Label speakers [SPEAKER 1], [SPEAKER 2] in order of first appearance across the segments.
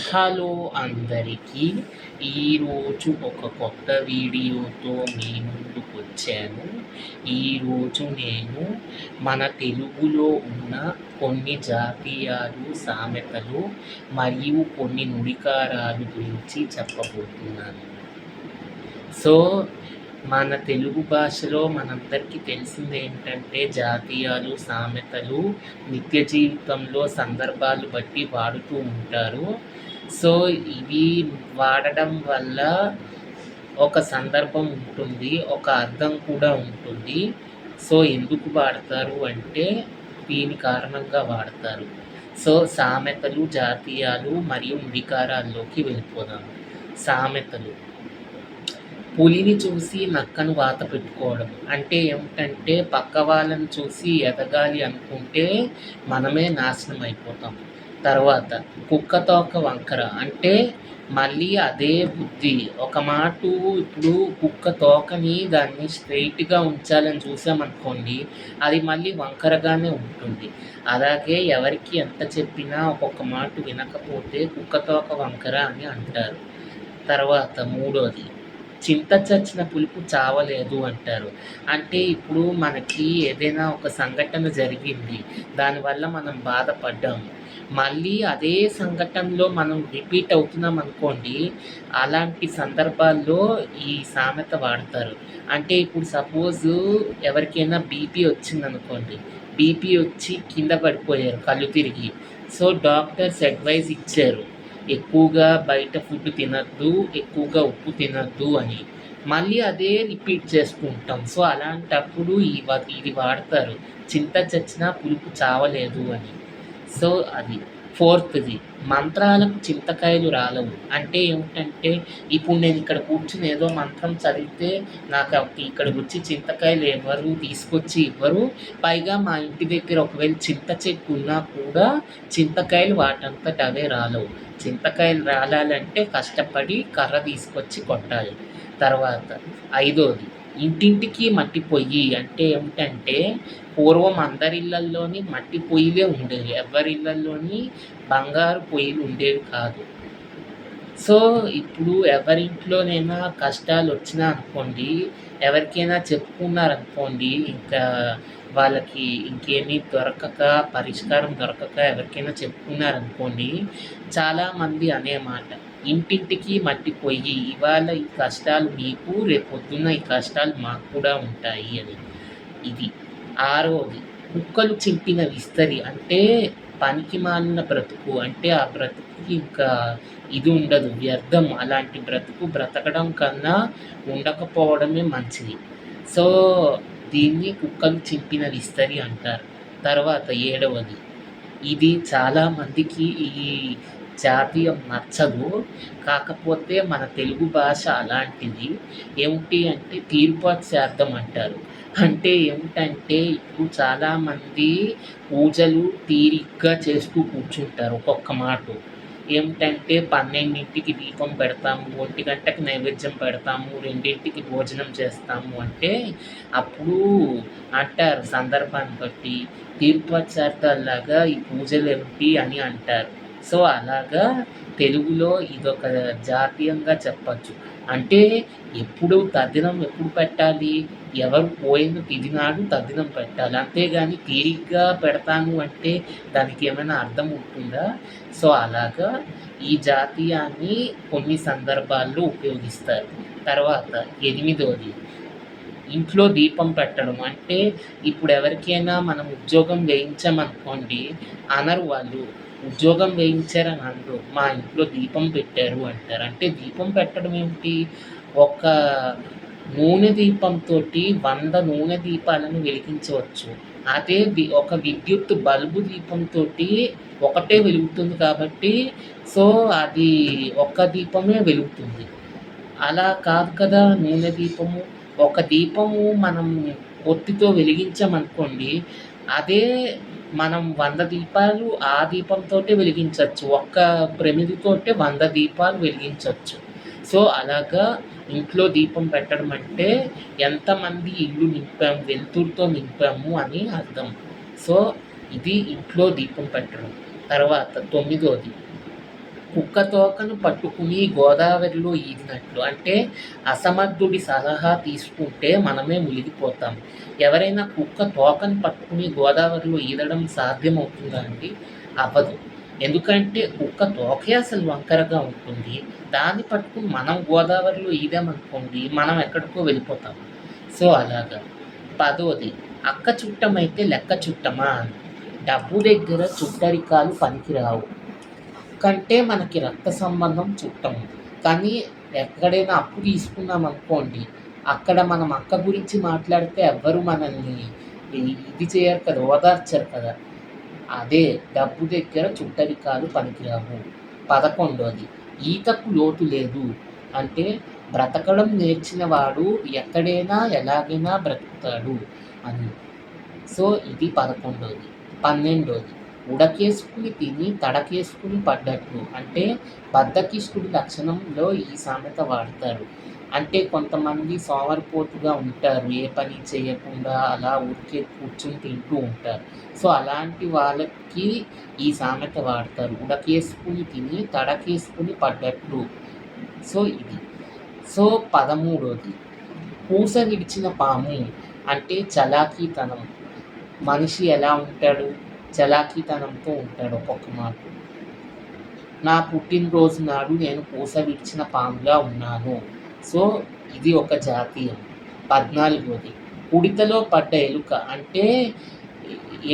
[SPEAKER 1] Hello అందరికీ. ఈరోజు ఒక కొత్త వీడియోతో మీ ముందుకొచ్చాను. ఈరోజు నేను మన తెలుగులో ఉన్న కొన్ని జాతీయాలు, సామెతలు మరియు కొన్ని నుడికారాలు గురించి చెప్పబోతున్నాను. సో, మన తెలుగు భాషలో మనందరికీ తెలిసింది ఏంటంటే జాతీయాలు, సామెతలు నిత్య జీవితంలో సందర్భాలు బట్టి వాడుతూ ఉంటారు. సో, ఇవి వాడడం వల్ల ఒక సందర్భం ఉంటుంది, ఒక అర్థం కూడా ఉంటుంది. సో, ఎందుకు వాడతారు అంటే దీని కారణంగా వాడతారు. సో, సామెతలు, జాతీయాలు మరియు నుడికారాల్లోకి వెళ్ళిపోదాం. సామెతలు. పులిని చూసి నక్కను వాత పెట్టుకోవడం అంటే ఏమిటంటే పక్క వాళ్ళని చూసి ఎదగాలి అనుకుంటే మనమే నాశనం అయిపోతాం. తర్వాత కుక్క తోక వంకర అంటే మళ్ళీ అదే బుద్ధి. ఒక మాటు ఇప్పుడు కుక్క తోకని దాన్ని స్ట్రెయిట్‌గా ఉంచాలని చూసామనుకోండి, అది మళ్ళీ వంకరగానే ఉంటుంది. అలాగే ఎవరికి ఎంత చెప్పినా ఒక్కొక్క మాట వినకపోతే కుక్క తోక వంకర అని అంటారు. తర్వాత మూడోది చింత చచ్చిన పులుపు చావలేదు అంటారు. అంటే ఇప్పుడు మనకి ఏదైనా ఒక సంఘటన జరిగింది. దానివల్ల మనం బాధపడ్డాము. మళ్ళీ అదే సంఘటనలో మనం రిపీట్ అవుతున్నాం అనుకోండి, అలాంటి సందర్భాల్లో ఈ సామెత వాడతారు. అంటే ఇప్పుడు సపోజు ఎవరికైనా బీపీ వచ్చిందనుకోండి. బీపీ వచ్చి కింద పడిపోయారు కళ్ళు తిరిగి. సో, డాక్టర్స్ అడ్వైస్ ఇచ్చారు. ఎక్కువగా బయట ఫుడ్ తినొద్దు, ఎక్కువగా ఉప్పు తినొద్దు అని. మళ్ళీ అదే రిపీట్ చేసుకుంటాం. సో, అలాంటప్పుడు ఇది వాడతారు. చింత చచ్చినా పులుపు చావలేదు అని. సో, అది. ఫోర్త్‌ది మంత్రాలకు చింతకాయలు రాలవు. అంటే ఏమిటంటే ఇప్పుడు నేను ఇక్కడ కూర్చొని ఏదో మంత్రం చదివితే నాకు ఇక్కడికొచ్చి చింతకాయలు ఎవరు తీసుకొచ్చి ఇవ్వరు. పైగా మా ఇంటి దగ్గర ఒకవేళ చింత చెట్టు ఉన్నా కూడా చింతకాయలు వాటంతట అవే రాలవు. చింతకాయలు రాలాలంటే కష్టపడి కర్ర తీసుకొచ్చి కొట్టాలి. తర్వాత ఐదోది ఇంటింటికి మట్టి పొయ్యి. అంటే ఏమిటంటే పూర్వం అందరి ఇళ్లల్లోని మట్టి పొయ్యిలే ఉండేవి. ఎవరి ఇళ్లల్లోని బంగారు పొయ్యిలు ఉండేవి కాదు. సో, ఇప్పుడు ఎవరింట్లోనైనా కష్టాలొచ్చినా అనుకోండి, ఎవరికైనా చెప్పుకున్నారనుకోండి, ఇంకా వాళ్ళకి ఇంకేమీ దొరకక, పరిష్కారం దొరకక ఎవరికైనా చెప్పుకున్నారనుకోండి, చాలామంది అనే మాట, ఇంటింటికి మట్టి పొయ్యి. ఇవాళ ఈ కష్టాలు మీకు, రేపొద్దున్న ఈ కష్టాలు మాకు కూడా ఉంటాయి అని. ఇది. ఆరోది కుక్కలు చింపిన విస్తరి. అంటే పనికిమాలిన బ్రతుకు. అంటే ఆ బ్రతుకుకి ఇంకా ఇది ఉండదు, వ్యర్థం. అలాంటి బ్రతుకు బ్రతకడం కన్నా ఉండకపోవడమే మంచిది. సో, దీన్ని కుక్కలు చింపిన విస్తరి అంటారు. తర్వాత ఏడవది ఇది చాలామందికి ఈ జాతీయం నచ్చదు. కాకపోతే మన తెలుగు భాష అలాంటిది. ఏమిటి అంటే తీర్పాక్షార్థం అంటారు. అంటే ఏమిటంటే ఇప్పుడు చాలామంది పూజలు తీరిగ్గా చేస్తూ కూర్చుంటారు ఒక్కొక్క మాట. ఏమిటంటే 12కి దీపం పెడతాము, 1 నైవేద్యం పెడతాము, 2కి భోజనం చేస్తాము అంటే అప్పుడు అంటారు సందర్భాన్ని బట్టి తీర్పాక్షార్థాల్లాగా ఈ పూజలేమిటి అని అంటారు. సో, అలాగా తెలుగులో ఇదొక జాతీయంగా చెప్పచ్చు. అంటే తద్దినం ఎప్పుడు పెట్టాలి? ఎవరు పోయిన తిథి నాడు తద్దినం పెట్టాలి. అంతేగాని తీరిగ్గా పెడతాను అంటే దానికి ఏమైనా అర్థం ఉంటుందా? సో, అలాగా ఈ జాతీయాన్ని కొన్ని సందర్భాల్లో ఉపయోగిస్తారు. తర్వాత ఎనిమిదోది ఇంట్లో దీపం పెట్టడం. అంటే ఇప్పుడు ఎవరికైనా మనం ఉద్యోగం వేయించామనుకోండి, అనరు వాళ్ళు. ఉద్యోగం వేయించారని అనరు. మా ఇంట్లో దీపం పెట్టారు అంటారు. అంటే దీపం పెట్టడం ఏమిటి? ఒక నూనె దీపంతోటి 100 నూనె దీపాలను వెలిగించవచ్చు. అదే ఒక విద్యుత్ బల్బు దీపంతోటి ఒకటే వెలుగుతుంది కాబట్టి సో, అది ఒక్క దీపమే వెలుగుతుంది. అలా కాదు కదా నూనె దీపము. ఒక దీపము మనం ఒత్తితో వెలిగించామనుకోండి, అదే మనం 100 దీపాలు ఆ దీపంతోటే వెలిగించొచ్చు. ఒక్క ప్రమిదితోటే 100 దీపాలు వెలిగించొచ్చు. సో, అలాగా ఇంట్లో దీపం పెట్టడం అంటే ఎంతమంది ఇల్లు నింపాము, వెలుతురుతో నింపాము అని అర్థం. సో, ఇది ఇంట్లో దీపం పెట్టడం. తర్వాత 9వది కుక్క తోకను పట్టుకుని గోదావరిలో ఈదినట్లు. అంటే అసమర్థుడి సలహా తీసుకుంటే మనమే మునిగిపోతాం. ఎవరైనా కుక్క తోకను పట్టుకుని గోదావరిలో ఈదడం సాధ్యమవుతుందా అండి? అవ్వదు. ఎందుకంటే కుక్క తోకే అసలు వంకరగా ఉంటుంది. దాన్ని పట్టుకుని మనం గోదావరిలో ఈదామనుకోండి, మనం ఎక్కడికో వెళ్ళిపోతాం. సో అలాగా. 10వ అక్క చుట్టమైతే లెక్క చుట్టమా అని. డబ్బు దగ్గర చుట్టరికాలు పనికిరావు. కంటే మనకి రక్త సంబంధం చుట్టం. కానీ ఎక్కడైనా అప్పు తీసుకున్నామనుకోండి, అక్కడ మనం అక్క గురించి మాట్లాడితే ఎవ్వరు మనల్ని ఇది చేయరు కదా! ఓదార్చరు కదా! అదే డబ్బు దగ్గర చుట్టరికాలు పనికిరావు. 11 ఈతకు లోతు లేదు. అంటే బ్రతకడం నేర్చిన వాడు ఎక్కడైనా ఎలాగైనా బ్రతుకుతాడు అని. సో ఇది 11. 12 ఉడకేసుకుని తిని తడకేసుకుని పడ్డట్లు. అంటే బద్ధకిష్టుడి లక్షణంలో ఈ సామెత వాడతారు. అంటే కొంతమంది సోమరిపోతుగా ఉంటారు. ఏ పని చేయకుండా అలా ఊరికే కూర్చొని తింటూ ఉంటారు. సో అలాంటి వాళ్ళకి ఈ సామెత వాడతారు. ఉడకేసుకుని తిని తడకేసుకుని పడ్డట్లు. సో ఇది. సో 13 పూస విడిచిన పాము. అంటే చలాకీతనం. మనిషి ఎలా ఉంటాడు? చలాకీతనంతో ఉంటాడు ఒక్కొక్క మాట. నా పుట్టినరోజు నాడు నేను పూస విడిచిన పాములా ఉన్నాను. సో ఇది ఒక జాతీయం. 14 ఉడితలో పడ్డ ఎలుక. అంటే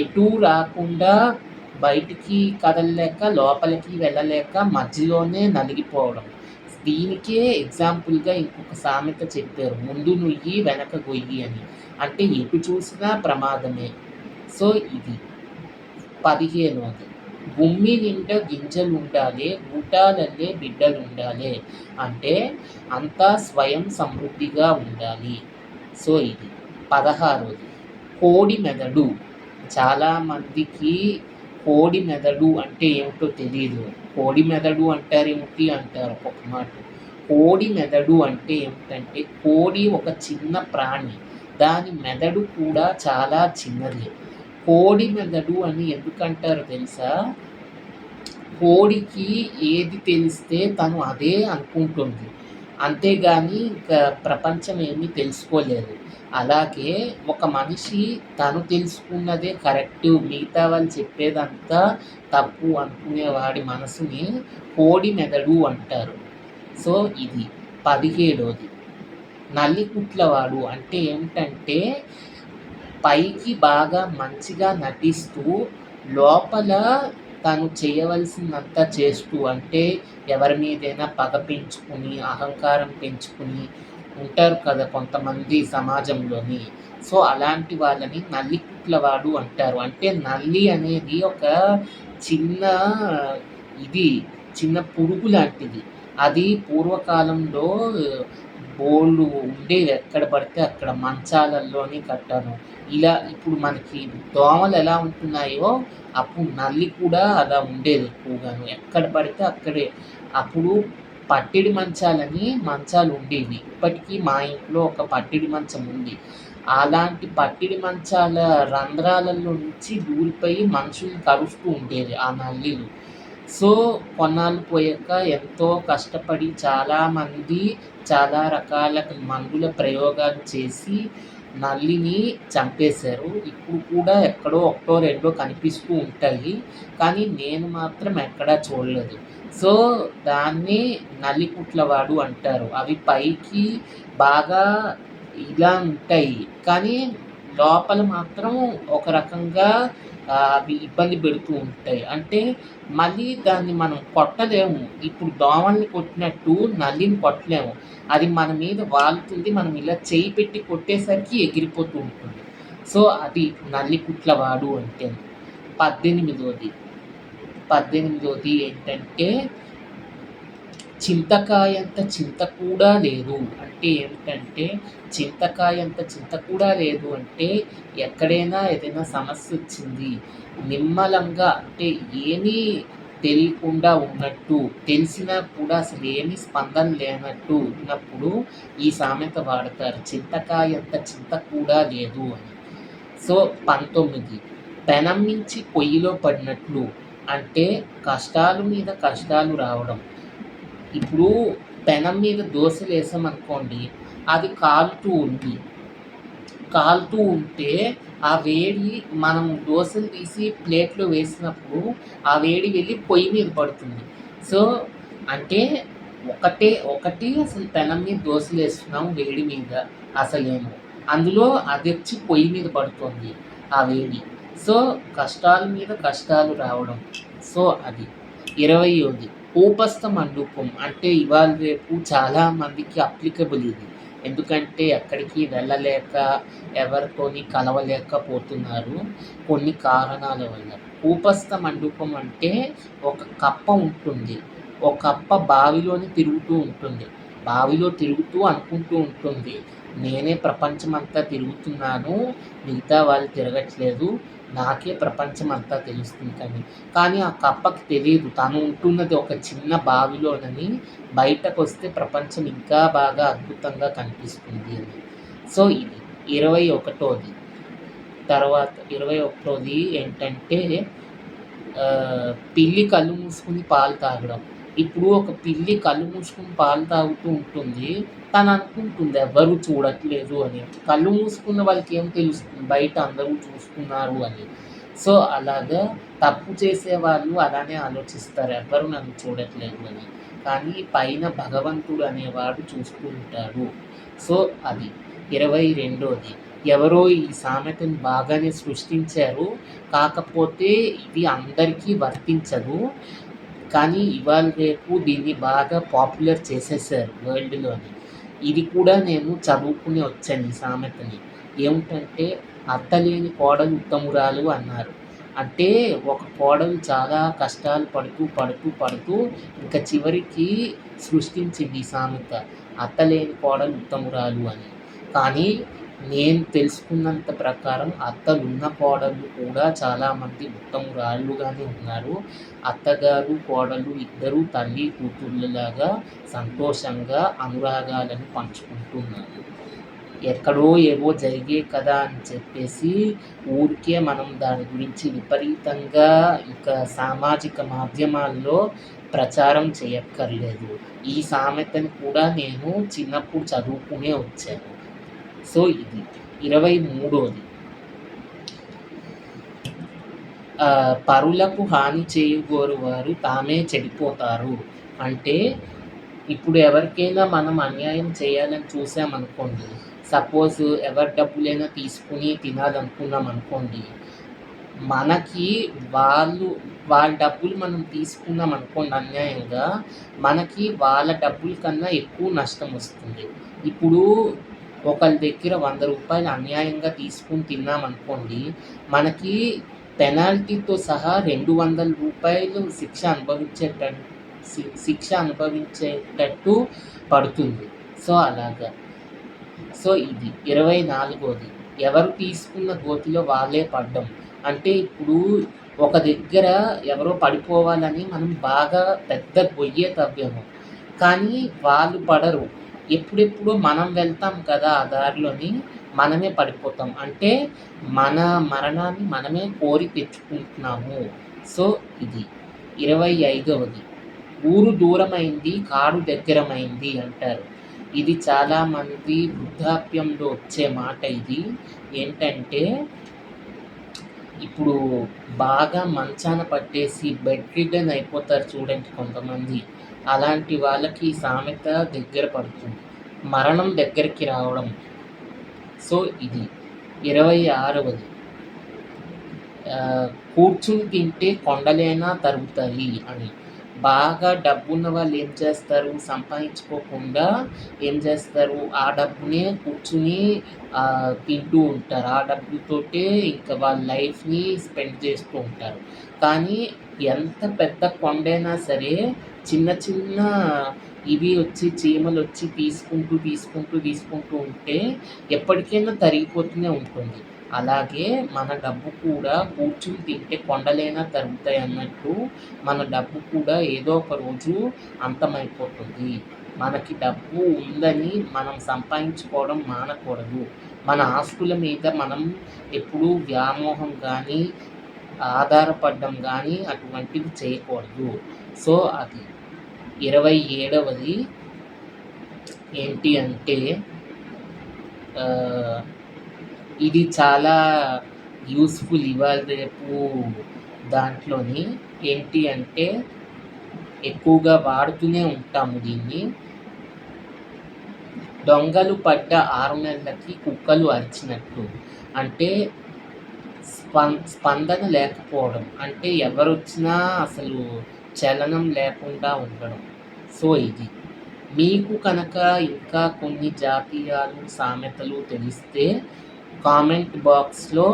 [SPEAKER 1] ఎటూ రాకుండా బయటికి కదలలేక, లోపలికి వెళ్ళలేక మధ్యలోనే నలిగిపోవడం. దీనికే ఎగ్జాంపుల్‌గా ఇంకొక సామెత చెప్పారు. ముందు నుయ్యి వెనక గొయ్యి అని. అంటే ఎటు చూసినా ప్రమాదమే. సో ఇది. 15 గుమ్మి నిండా గింజలుండాలే, గూటాలల్లే బిడ్డలుండాలే. అంటే అంతా స్వయం సమృద్ధిగా ఉండాలి. సో ఇది. 16 కోడి మెదడు. చాలామందికి కోడి మెదడు అంటే ఏమిటో తెలీదు. కోడి మెదడు అంటారేమిటి అంటారు ఒక్కొక్క మాట. కోడి మెదడు అంటే ఏమిటంటే, కోడి ఒక చిన్న ప్రాణి. దాని మెదడు కూడా చాలా చిన్నది. కోడి మెదడు అని ఎందుకంటారో తెలుసా? కోడికి ఏది తెలిస్తే తను అదే అనుకుంటుంది. అంతేగాని ఇంకా ప్రపంచం ఏమీ తెలుసుకోలేదు. అలాగే ఒక మనిషి తను తెలుసుకున్నదే కరెక్టు, మిగతా వాళ్ళు చెప్పేదంతా తప్పు అనుకునేవాడి మనసుని కోడి మెదడు అంటారు. సో ఇది. 17 నల్లికుట్లవాడు. అంటే ఏమిటంటే పైకి బాగా మంచిగా నటిస్తూ, లోపల తను చేయవలసిందంతా చేస్తూ, అంటే ఎవరి మీదైనా పగ పెంచుకుని, అహంకారం పెంచుకుని ఉంటారు కదా కొంతమంది సమాజంలోని. సో అలాంటి వాళ్ళని నల్లికుట్లవాడు అంటారు. అంటే నల్లి అనేది ఒక చిన్న ఇది చిన్న పురుగు లాంటిది. అది పూర్వకాలంలో బోలెడు ఉండేవి ఎక్కడ పడితే అక్కడ మంచాలల్లోని కట్టాను. ఇలా ఇప్పుడు మనకి దోమలు ఎలా ఉంటున్నాయో అప్పుడు నల్లి కూడా అలా ఉండేది ఎక్కువగాను. ఎక్కడ పడితే అక్కడే. అప్పుడు పట్టిడి మంచాలని మంచాలు ఉండేవి. ఇప్పటికీ మా ఇంట్లో ఒక పట్టిడి మంచం ఉంది. అలాంటి పట్టిడి మంచాల రంధ్రాలలో నుంచి దూరిపోయి మనుషుల్ని కరుస్తూ ఉండేది ఆ నల్లిలు. సో కొన్నాళ్ళు పోయాక ఎంతో కష్టపడి చాలామంది చాలా రకాల మందుల ప్రయోగాలు చేసి నల్లిని చంపేశారు. ఇప్పుడు కూడా ఎక్కడో ఒకటో రెండో కనిపిస్తూ ఉంటాయి. కానీ నేను మాత్రం ఎక్కడా చూడలేదు. సో దాన్ని నల్లికుట్లవాడు అంటారు. అవి పైకి బాగా ఇలా ఉంటాయి. కానీ లోపల మాత్రం ఒక రకంగా అవి ఇబ్బంది పెడుతూ ఉంటాయి. అంటే మళ్ళీ దాన్ని మనం కొట్టలేము. ఇప్పుడు దోమల్ని కొట్టినట్టు నల్లిని కొట్టలేము. అది మన మీద వాలుతుంది. మనం ఇలా చెయ్యి పెట్టి కొట్టేసరికి ఎగిరిపోతూ ఉంటుంది. సో అది నల్లికుట్లవాడు అంటే. 18 ఏంటంటే చింతకాయంత చింత కూడా లేదు. అంటే ఏమిటంటే చింతకాయంత చింత కూడా లేదు అంటే ఎక్కడైనా ఏదైనా సమస్య వచ్చింది, నిమ్మలంగా అంటే ఏమీ తెలియకుండా ఉన్నట్టు, తెలిసినా కూడా అసలు ఏమీ స్పందన లేనట్టు ఉన్నప్పుడు ఈ సామెత వాడతారు. చింతకాయంత చింత కూడా లేదు అని. సో 19 పెనం మించి పొయ్యిలో పడినట్లు. అంటే కష్టాలు మీద కష్టాలు రావడం. ఇప్పుడు పెనం మీద దోసలేసామనుకోండి, అది కాలుతూ ఉంటే ఆ వేడి మనం దోసలు తీసి ప్లేట్‌లో వేసినప్పుడు ఆ వేడి వెళ్ళి పొయ్యి మీద పడుతుంది. సో, అంటే ఒకటి అసలు పెనం మీద దోసలేస్తున్నాం వేడి మీద అసలేమో. అందులో అదొచ్చి పొయ్యి మీద పడుతుంది ఆ వేడి. సో, కష్టాల మీద కష్టాలు రావడం. సో, అది. 20ది ఊపస్థ మండూకం. అంటే ఇవాళ రేపు చాలా మందికి అప్లికబుల్ ఇది. ఎందుకంటే ఎక్కడికి వెళ్ళలేక, ఎవరితోని కలవలేకపోతున్నారు కొన్ని కారణాల వల్ల. ఊపస్థ మండూకం అంటే ఒక కప్ప ఉంటుంది. ఒక కప్ప బావిలోని తిరుగుతూ ఉంటుంది. బావిలో తిరుగుతూ అనుకుంటూ ఉంటుంది, నేనే ప్రపంచమంతా తిరుగుతున్నాను, మిగతా వాళ్ళు తిరగట్లేదు, నాకే ప్రపంచమంతా తెలుస్తుంది కానీ ఆ కప్పకి తెలీదు తను ఉంటున్నది ఒక చిన్న బావిలోనని. బయటకొస్తే ప్రపంచం ఇంకా బాగా అద్భుతంగా కనిపిస్తుంది అని. సో, ఇది 21ది. తర్వాత 21ది ఏంటంటే పిల్లి కళ్ళు మూసుకొని పాలు తాగడం. ఇప్పుడు ఒక పిల్లి కళ్ళు మూసుకొని పాలు తాగుతూ ఉంటుంది. తను అనుకుంటుంది ఎవ్వరు చూడట్లేదు అని. కళ్ళు మూసుకున్న వాళ్ళకేం తెలుస్తుంది బయట అందరూ చూస్తున్నారు అని. సో, అలాగా తప్పు చేసేవాళ్ళు అలానే ఆలోచిస్తారు, ఎవ్వరు నన్ను చూడట్లేదు అని. కానీ పైన భగవంతుడు అనేవాడు చూస్తూ ఉంటాడు. సో, అది. 22ది ఎవరో ఈ సామెతను బాగానే సృష్టించారు. కాకపోతే ఇది అందరికీ వర్తించదు. కానీ ఇవాళ రేపు దీన్ని బాగా పాపులర్ చేసేసారు వరల్డ్‌లోని. ఇది కూడా నేను చదువుకుని వచ్చాను ఈ సామెతని. ఏమిటంటే అత్తలేని కోడలు ఉత్తమురాలు అన్నారు. అంటే ఒక కోడలు చాలా కష్టాలు పడుతూ ఇంక చివరికి సృష్టించింది ఈ సామెత. అత్తలేని కోడలు ఉత్తమురాలు అని. కానీ నేను తెలుసుకున్నంత ప్రకారం అత్తలున్న కోడళ్ళు కూడా చాలామంది ఉత్తమురాళ్ళుగానే ఉన్నారు. అత్తగారు, కోడలు ఇద్దరూ తల్లి కూతుళ్ళలాగా సంతోషంగా అనురాగాలను పంచుకుంటున్నారు. ఎక్కడో ఏవో జరిగాయి కదా అని చెప్పేసి ఊరికే మనం దాని గురించి విపరీతంగా ఇంకా సామాజిక మాధ్యమాల్లో ప్రచారం చేయక్కర్లేదు. ఈ సామెతని కూడా నేను చిన్నప్పుడు చదువుకునే వచ్చాను. సో, ఇది. 23ది పరులకు హాని చేయగోరువారు తామే చెడిపోతారు. అంటే ఇప్పుడు ఎవరికైనా మనం అన్యాయం చేయాలని చూసామనుకోండి, సపోజ్ ఎవరి డబ్బులైనా తీసుకుని తినాలనుకున్నామనుకోండి, మనకి వాళ్ళ డబ్బులు మనం తీసుకున్నామనుకోండి అన్యాయంగా, మనకి వాళ్ళ డబ్బుల కన్నా ఎక్కువ నష్టం వస్తుంది. ఇప్పుడు ఒకళ్ళ దగ్గర రూ. 100 అన్యాయంగా తీసుకొని తిన్నామనుకోండి, మనకి పెనాల్టీతో సహా రూ. 200 శిక్ష అనుభవించేటట్టు పడుతుంది. సో, అలాగా. సో, ఇది. 24ది ఎవరు తీసుకున్న గోతిలో వాళ్ళే పడ్డం. అంటే ఇప్పుడు ఒక దగ్గర ఎవరో పడిపోవాలని మనం బాగా పెద్ద గొయ్యే తవ్వాము. కానీ వాళ్ళు పడరు. ఎప్పుడెప్పుడు మనం వెళ్తాం కదా ఆ దారిలోని, మనమే పడిపోతాం. అంటే మన మరణాన్ని మనమే కోరి తెచ్చుకుంటున్నాము. సో, ఇది. 25ది ఊరు దూరమైంది కాడు దగ్గరమైంది అంటారు. ఇది చాలామంది వృద్ధాప్యంలో వచ్చే మాట ఇది. ఏంటంటే ఇప్పుడు బాగా మంచాన పట్టేసి బెడ్ రిడెన్ అయిపోతారు చూడండి కొంతమంది. అలాంటి వాళ్ళకి ఈ సామెత దగ్గర పడుతుంది. మరణం దగ్గరికి రావడం. సో, ఇది. 26వది కూర్చుని తింటే కొండలైనా తరుగుతాయి అని. బాగా డబ్బున్న వాళ్ళు ఏం చేస్తారు, సంపాదించుకోకుండా ఏం చేస్తారు, ఆ డబ్బునే కూర్చుని తింటూ ఉంటారు. ఆ డబ్బులతోటే ఇంకా వాళ్ళ లైఫ్‌ని స్పెండ్ చేస్తూ ఉంటారు. కానీ ఎంత పెద్ద కొండైనా సరే చిన్న చిన్న ఇవి వచ్చి చీమలొచ్చి తీసుకుంటూ ఉంటే ఎప్పటికైనా తరిగిపోతూనే ఉంటుంది. అలాగే మన డబ్బు కూడా కూర్చుని తింటే కొండలైనా తరుగుతాయన్నట్టు మన డబ్బు కూడా ఏదో ఒక రోజు అంతమైపోతుంది. మనకి డబ్బు ఉందని మనం సంపాదించుకోవడం మానకూడదు. మన ఆస్తుల మీద మనం ఎప్పుడూ వ్యామోహం గానీ, ఆధారపడడం గానీ అటువంటివి చేయకూడదు. సో, అది. 27వది ఏంటి అంటే ఆహ్, ఇది చాలా యూజ్‌ఫుల్ ఇవాళ రేపు దాంట్లోని. ఏంటి అంటే ఎక్కువగా వాడుతూనే ఉంటాము దీన్ని. దొంగలు పడ్డ 6 నెలలకి కుక్కలు అరిచినట్టు. అంటే స్పందన లేకపోవడం. అంటే ఎవరొచ్చినా అసలు చలనం లేకుండా ఉండడం. సో, ఇది. మీకు కనుక ఇంకా కొన్ని జాతీయాలు, సామెతలు తెలిస్తే కామెంట్ బాక్స్‌లో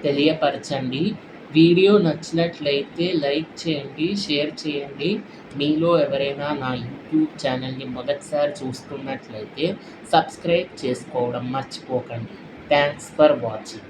[SPEAKER 1] తెలియపరచండి. వీడియో నచ్చినట్లయితే లైక్ చేయండి, షేర్ చేయండి. మీలో ఎవరైనా నా యూట్యూబ్ ఛానల్‌ని మొదటిసారి చూస్తున్నట్లయితే సబ్స్క్రైబ్ చేసుకోవడం మర్చిపోకండి. Thanks for watching.